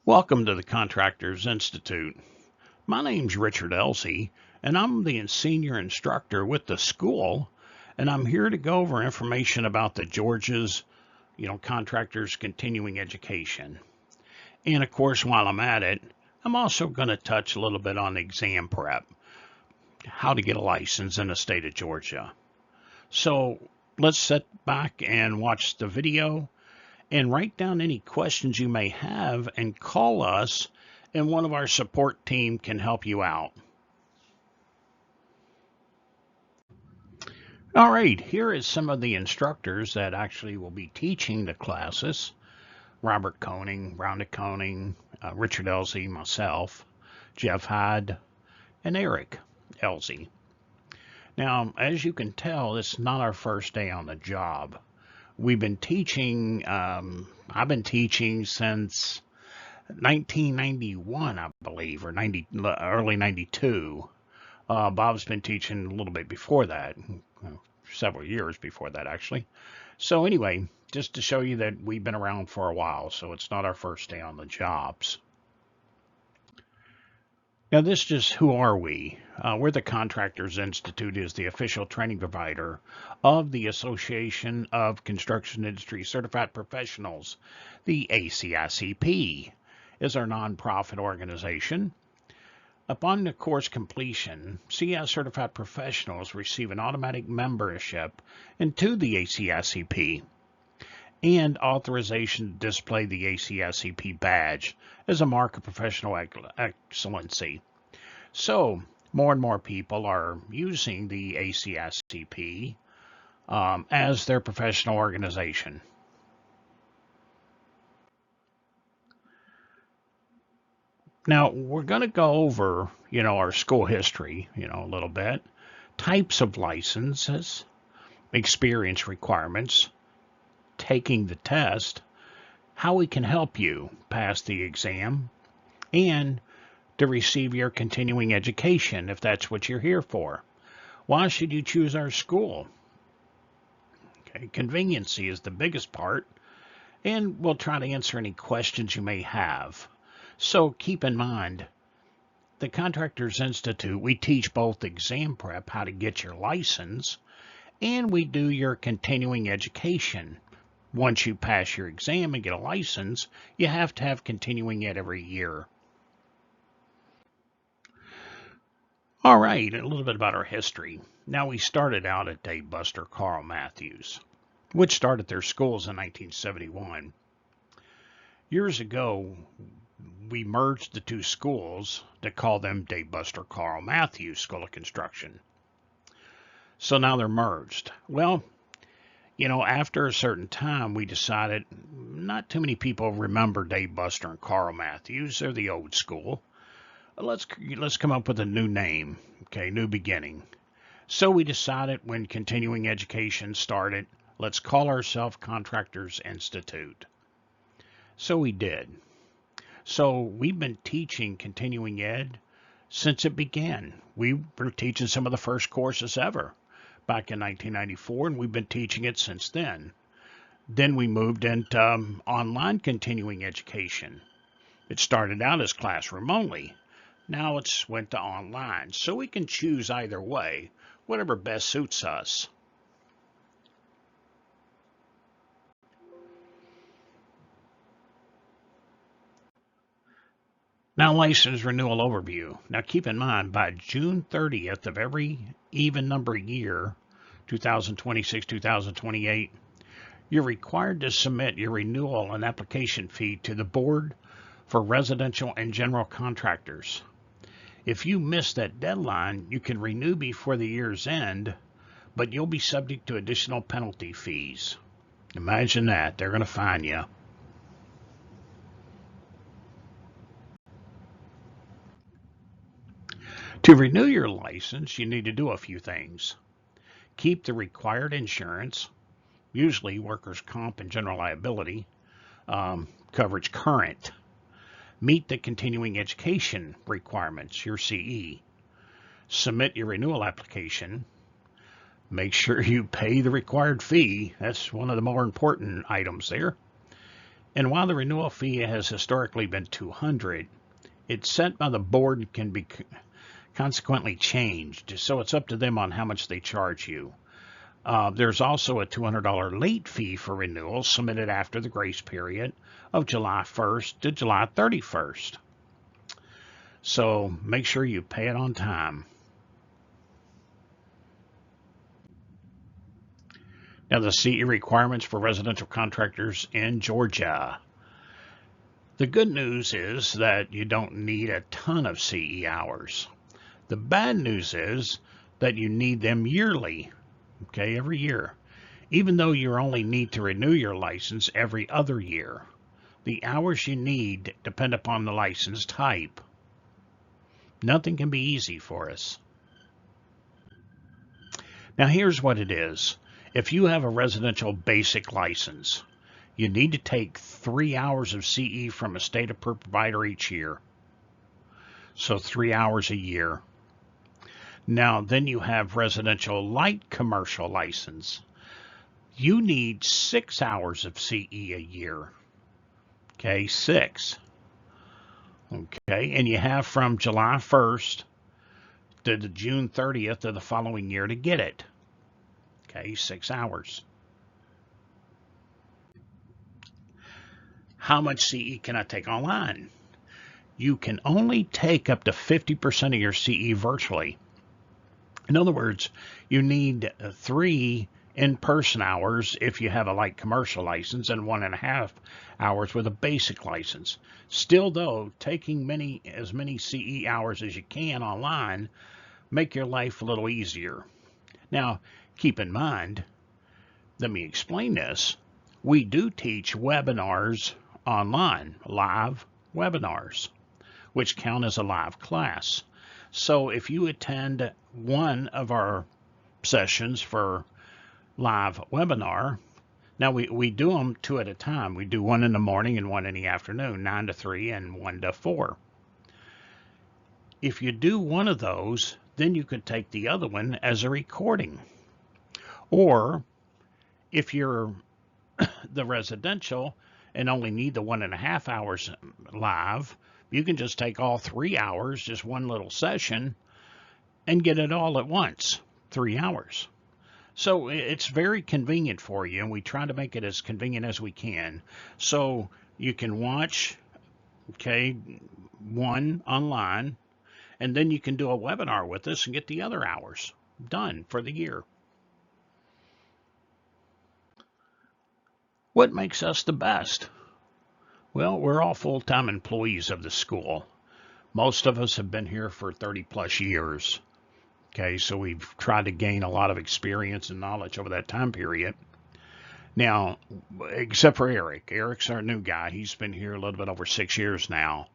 Welcome to the Contractors Institute. My name's Richard Elsey, and I'm the senior instructor with the school, and I'm here to go over information about the Georgia's, contractors continuing education. And of course, while I'm at it, I'm also going to touch a little bit on exam prep, how to get a license in the state of Georgia. So let's sit back and watch the video and write down any questions you may have and call us, and one of our support team can help you out. All right, here is some of the instructors that actually will be teaching the classes. Robert Koning, Rhonda Koning, Richard Elsey, myself, Jeff Hyde, and Eric Elsey. Now, as you can tell, it's not our first day on the job. We've been teaching, I've been teaching since 1991, I believe, or early 92. Bob's been teaching a little bit before that, several years before that, actually. So anyway, just to show you that we've been around for a while, so it's not our first day on the jobs. Now, who are we? We're the Contractors Institute, is the official training provider of the Association of Construction Industry Certified Professionals. The ACICP is our nonprofit organization. Upon the course completion, CI certified professionals receive an automatic membership into the ACICP and authorization to display the ACICP badge as a mark of professional excellency. So more and more people are using the ACICP as their professional organization. Now we're going to go over, our school history, a little bit, types of licenses, experience requirements, taking the test, how we can help you pass the exam, and to receive your continuing education if that's what you're here for. Why should you choose our school? Okay, conveniency is the biggest part, and we'll try to answer any questions you may have. So keep in mind, the Contractors Institute, we teach both exam prep, how to get your license, and we do your continuing education. Once you pass your exam and get a license, you have to have continuing ed every year. All right, a little bit about our history. Now, we started out at Dave Buster Carl Matthews, which started their schools in 1971. Years ago, we merged the two schools to call them Dave Buster Carl Matthews School of Construction. So now they're merged. Well, after a certain time, we decided not too many people remember Dave Buster and Carl Matthews. They're the old school. Let's come up with a new name, okay, new beginning. So we decided when continuing education started, let's call ourselves Contractors Institute. So we did. So we've been teaching continuing ed since it began. We were teaching some of the first courses ever back in 1994, and we've been teaching it since then. Then we moved into online continuing education. It started out as classroom only. Now it's went to online, so we can choose either way, whatever best suits us. Now, license renewal overview. Now, keep in mind, by June 30th of every even number year, 2026, 2028, you're required to submit your renewal and application fee to the Board for Residential and General Contractors. If you miss that deadline, you can renew before the year's end, but you'll be subject to additional penalty fees. Imagine that. They're going to fine you. To renew your license, you need to do a few things. Keep the required insurance, usually workers' comp and general liability, coverage current. Meet the continuing education requirements, your CE. Submit your renewal application. Make sure you pay the required fee. That's one of the more important items there. And while the renewal fee has historically been $200, it's set by the board and can be consequently changed. So it's up to them on how much they charge you. There's also a $200 late fee for renewals submitted after the grace period of July 1st to July 31st. So make sure you pay it on time. Now, the CE requirements for residential contractors in Georgia. The good news is that you don't need a ton of CE hours. The bad news is that you need them yearly, okay, every year, even though you only need to renew your license every other year. The hours you need depend upon the license type. Nothing can be easy for us. Now, here's what it is. If you have a residential basic license, you need to take 3 hours of CE from a state approved provider each year. So 3 hours a year. Now, then you have residential light commercial license. You need 6 hours of CE a year. Okay, 6. Okay, and you have from July 1st to the June 30th of the following year to get it. Okay, 6 hours. How much CE can I take online? You can only take up to 50% of your CE virtually. In other words, you need 3 in-person hours if you have a light commercial license and 1.5 hours with a basic license. Still, though, taking as many CE hours as you can online make your life a little easier. Now, keep in mind, let me explain this. We do teach webinars online, live webinars, which count as a live class. So if you attend one of our sessions for live webinar, now we do them 2 at a time. We do one in the morning and one in the afternoon, 9 to 3 and 1 to 4. If you do one of those, then you could take the other one as a recording. Or if you're the residential and only need the 1.5 hours live, you can just take all 3 hours, just one little session, and get it all at once, 3 hours. So it's very convenient for you, and we try to make it as convenient as we can. So you can watch, okay, one online, and then you can do a webinar with us and get the other hours done for the year. What makes us the best? Well, we're all full-time employees of the school. Most of us have been here for 30 plus years. Okay, so we've tried to gain a lot of experience and knowledge over that time period. Now, except for Eric. Eric's our new guy. He's been here a little bit over 6 years now.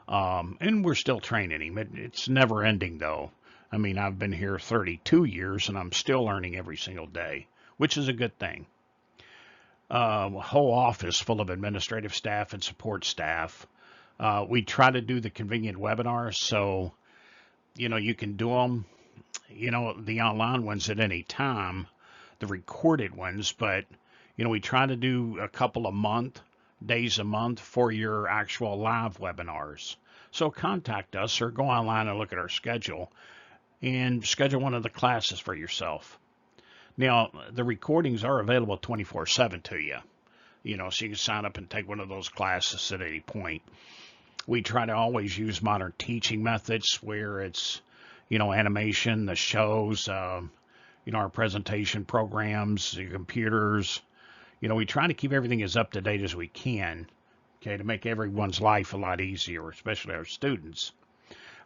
And we're still training him. It's never ending, though. I mean, I've been here 32 years, and I'm still learning every single day, which is a good thing. A whole office full of administrative staff and support staff. We try to do the convenient webinars, so, you can do them, the online ones at any time, the recorded ones, but, we try to do a couple of days a month for your actual live webinars. So contact us or go online and look at our schedule and schedule one of the classes for yourself. Now, the recordings are available 24/7 to you, so you can sign up and take one of those classes at any point. We try to always use modern teaching methods where it's, animation, the shows, our presentation programs, the computers. We try to keep everything as up to date as we can, okay, to make everyone's life a lot easier, especially our students.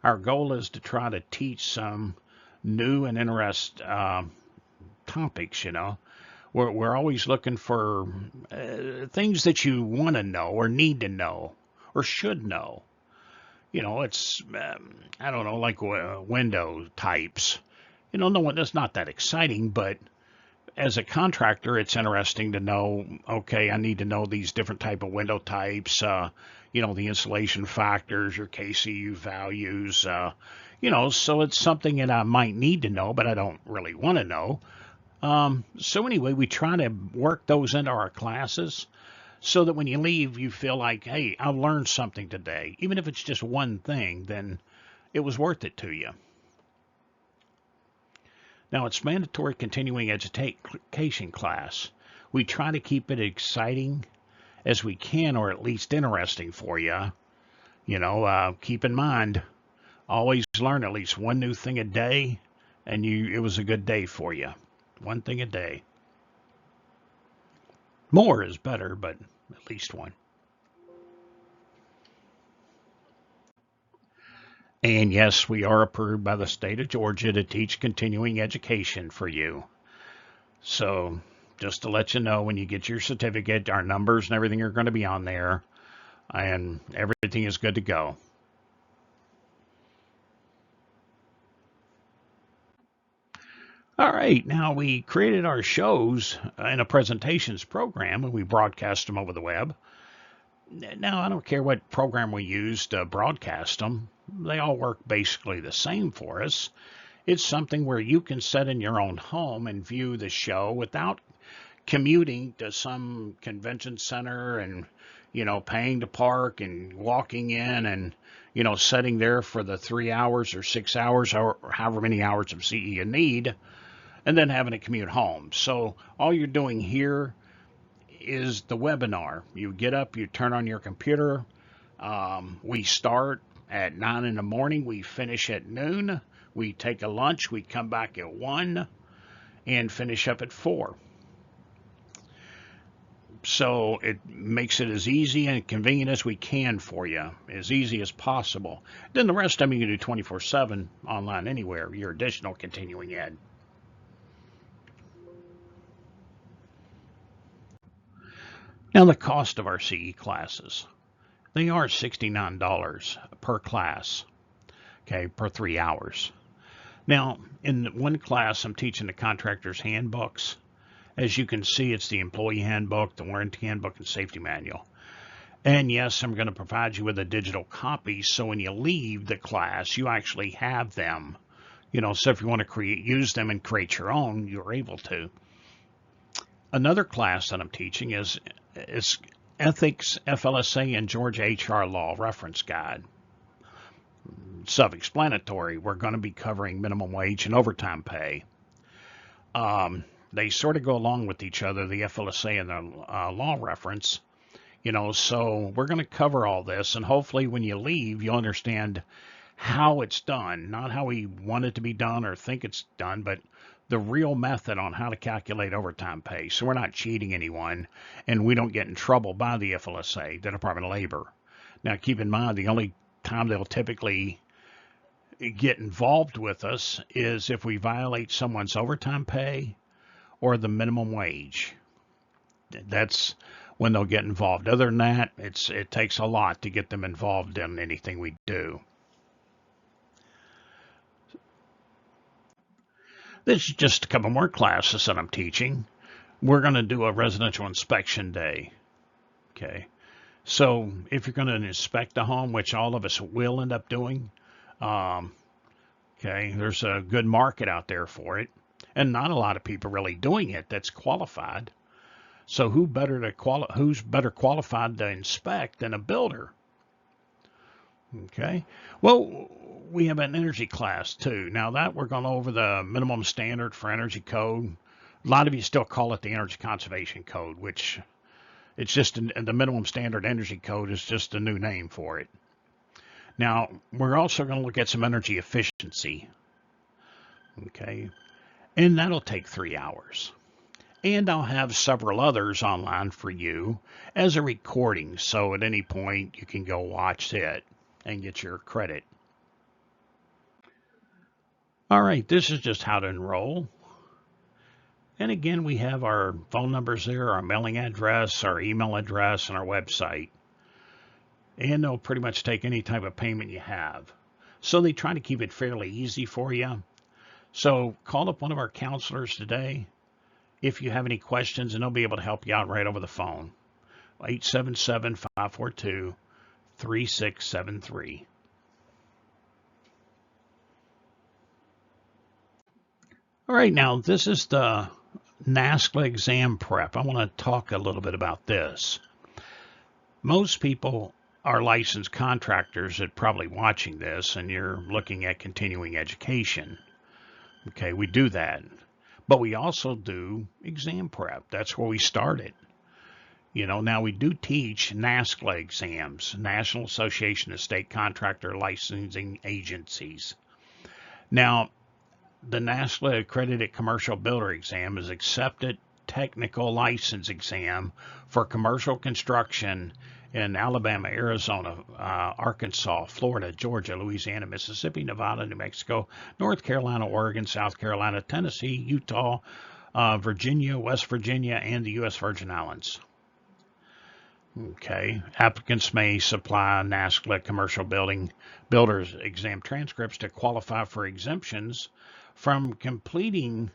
Our goal is to try to teach some new and interesting topics, We're always looking for things that you want to know or need to know or should know. It's, I don't know, like window types. No, that's not that exciting, but as a contractor, it's interesting to know, okay, I need to know these different type of window types, the insulation factors, your KCU values, so it's something that I might need to know, but I don't really want to know. So anyway, we try to work those into our classes so that when you leave, you feel like, hey, I learned something today. Even if it's just one thing, then it was worth it to you. Now, it's mandatory continuing education class. We try to keep it exciting as we can, or at least interesting for you. Keep in mind, always learn at least one new thing a day, and it was a good day for you. One thing a day. More is better, but at least one. And yes, we are approved by the state of Georgia to teach continuing education for you. So just to let you know, when you get your certificate, our numbers and everything are going to be on there, and everything is good to go. All right, now we created our shows in a presentations program and we broadcast them over the web. Now, I don't care what program we use to broadcast them, they all work basically the same for us. It's something where you can sit in your own home and view the show without commuting to some convention center and, paying to park and walking in and, sitting there for the 3 hours or 6 hours or however many hours of CE you need, and then having to commute home. So all you're doing here is the webinar. You get up, you turn on your computer. We start at 9 in the morning. We finish at noon. We take a lunch. We come back at 1 and finish up at 4. So it makes it as easy and convenient as we can for you, as easy as possible. Then the rest of them you can do 24/7 online anywhere, your additional continuing ed. Now the cost of our CE classes. They are $69 per class, okay, per 3 hours. Now, in one class, I'm teaching the contractor's handbooks. As you can see, it's the employee handbook, the warranty handbook, and safety manual. And yes, I'm going to provide you with a digital copy, so when you leave the class, you actually have them. So if you want to use them and create your own, you're able to. Another class that I'm teaching is Ethics, FLSA, and Georgia HR Law Reference Guide. Self-explanatory. We're going to be covering minimum wage and overtime pay. They sort of go along with each other, the FLSA and the law reference. So we're going to cover all this, and hopefully when you leave, you'll understand how it's done, not how we want it to be done or think it's done, but the real method on how to calculate overtime pay. So we're not cheating anyone, and we don't get in trouble by the FLSA, the Department of Labor. Now, keep in mind, the only time they'll typically get involved with us is if we violate someone's overtime pay or the minimum wage. That's when they'll get involved. Other than that, it takes a lot to get them involved in anything we do. This is just a couple more classes that I'm teaching. We're going to do a residential inspection day. Okay. So if you're going to inspect a home, which all of us will end up doing, okay, there's a good market out there for it, and not a lot of people really doing it that's qualified. So who's better qualified to inspect than a builder? Okay. Well, we have an energy class too. Now that we're going over the minimum standard for energy code. A lot of you still call it the Energy Conservation Code, which it's just the minimum standard energy code is just a new name for it. Now, we're also going to look at some energy efficiency. Okay. And that'll take 3 hours. And I'll have several others online for you as a recording. So at any point you can go watch it and get your credit. All right, this is just how to enroll. And again, we have our phone numbers there, our mailing address, our email address, and our website. And they'll pretty much take any type of payment you have. So they try to keep it fairly easy for you. So call up one of our counselors today if you have any questions, and they'll be able to help you out right over the phone. 877-542-3673. All right, now this is the NASCLA exam prep. I want to talk a little bit about this. Most people are licensed contractors that probably watching this, and you're looking at continuing education. Okay, we do that. But we also do exam prep. That's where we started. Now we do teach NASCLA exams, National Association of State Contractor Licensing Agencies. Now, the NASCLA accredited commercial builder exam is accepted technical license exam for commercial construction in Alabama, Arizona, Arkansas, Florida, Georgia, Louisiana, Mississippi, Nevada, New Mexico, North Carolina, Oregon, South Carolina, Tennessee, Utah, Virginia, West Virginia, and the U.S. Virgin Islands. Okay, applicants may supply NASCLA commercial builders exam transcripts to qualify for exemptions from completing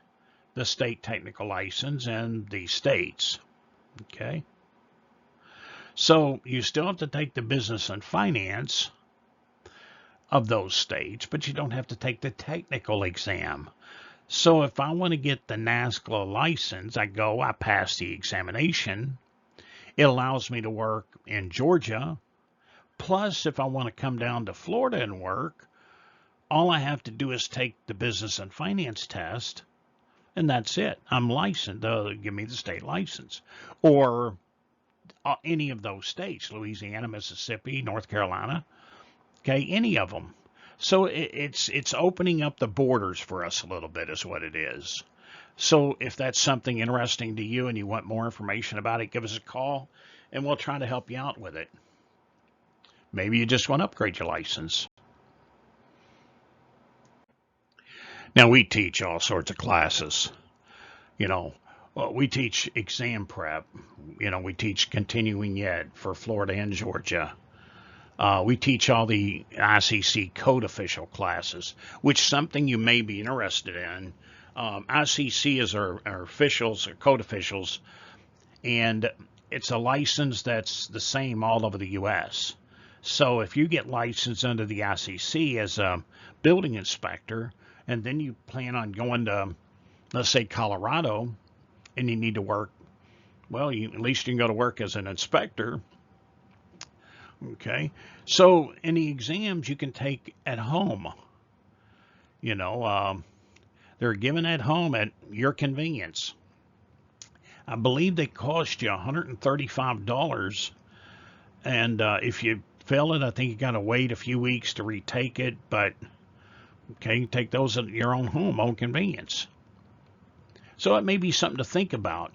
the state technical license in these states. Okay, so you still have to take the business and finance of those states, but you don't have to take the technical exam. So if I want to get the NASCLA license, I pass the examination. It allows me to work in Georgia. Plus, if I want to come down to Florida and work, all I have to do is take the business and finance test, and that's it. I'm licensed. They'll give me the state license. Or any of those states, Louisiana, Mississippi, North Carolina, okay, any of them. So it's opening up the borders for us a little bit is what it is. So if that's something interesting to you and you want more information about it, give us a call and we'll try to help you out with it. Maybe you just want to upgrade your license. Now, we teach all sorts of classes. We teach exam prep. We teach continuing ed for Florida and Georgia. We teach all the ICC code official classes, which is something you may be interested in. ICC is our officials, our code officials, and it's a license that's the same all over the U.S. So if you get licensed under the ICC as a building inspector, and then you plan on going to, let's say, Colorado, and you need to work, well, at least you can go to work as an inspector. Okay, so any exams you can take at home. They're given at home at your convenience. I believe they cost you $135, and if you fail it, I think you got to wait a few weeks to retake it. But okay, you take those at your own home, own convenience. So it may be something to think about.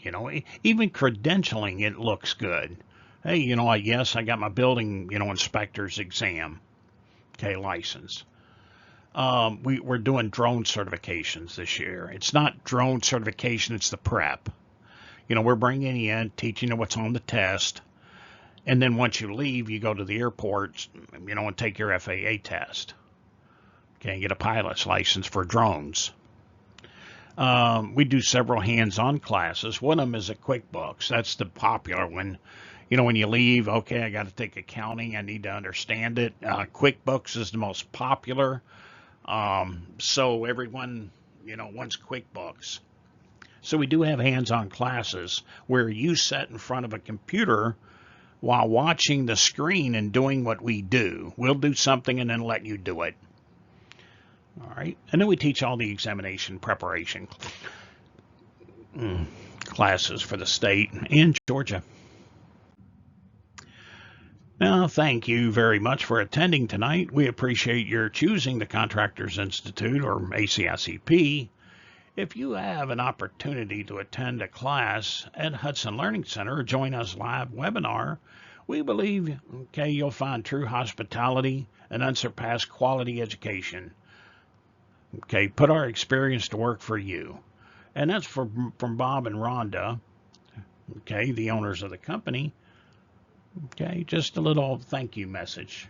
Even credentialing, it looks good. Hey, yes, I got my building, inspector's exam, okay, license. We're doing drone certifications this year. It's not drone certification, it's the prep. We're bringing you in, teaching you what's on the test. And then once you leave, you go to the airport, and take your FAA test. Okay, and get a pilot's license for drones. We do several hands-on classes. One of them is a QuickBooks. That's the popular one. When you leave, okay, I got to take accounting. I need to understand it. QuickBooks is the most popular. So everyone, wants QuickBooks. So we do have hands-on classes where you sit in front of a computer while watching the screen and doing what we do. We'll do something and then let you do it. All right. And then we teach all the examination preparation classes for the state and Georgia. Now, thank you very much for attending tonight. We appreciate your choosing the Contractors Institute, or ACICP. If you have an opportunity to attend a class at Hudson Learning Center or join us live webinar, we believe, you'll find true hospitality and unsurpassed quality education. Okay, put our experience to work for you. And that's from Bob and Rhonda, the owners of the company. Okay, just a little thank you message.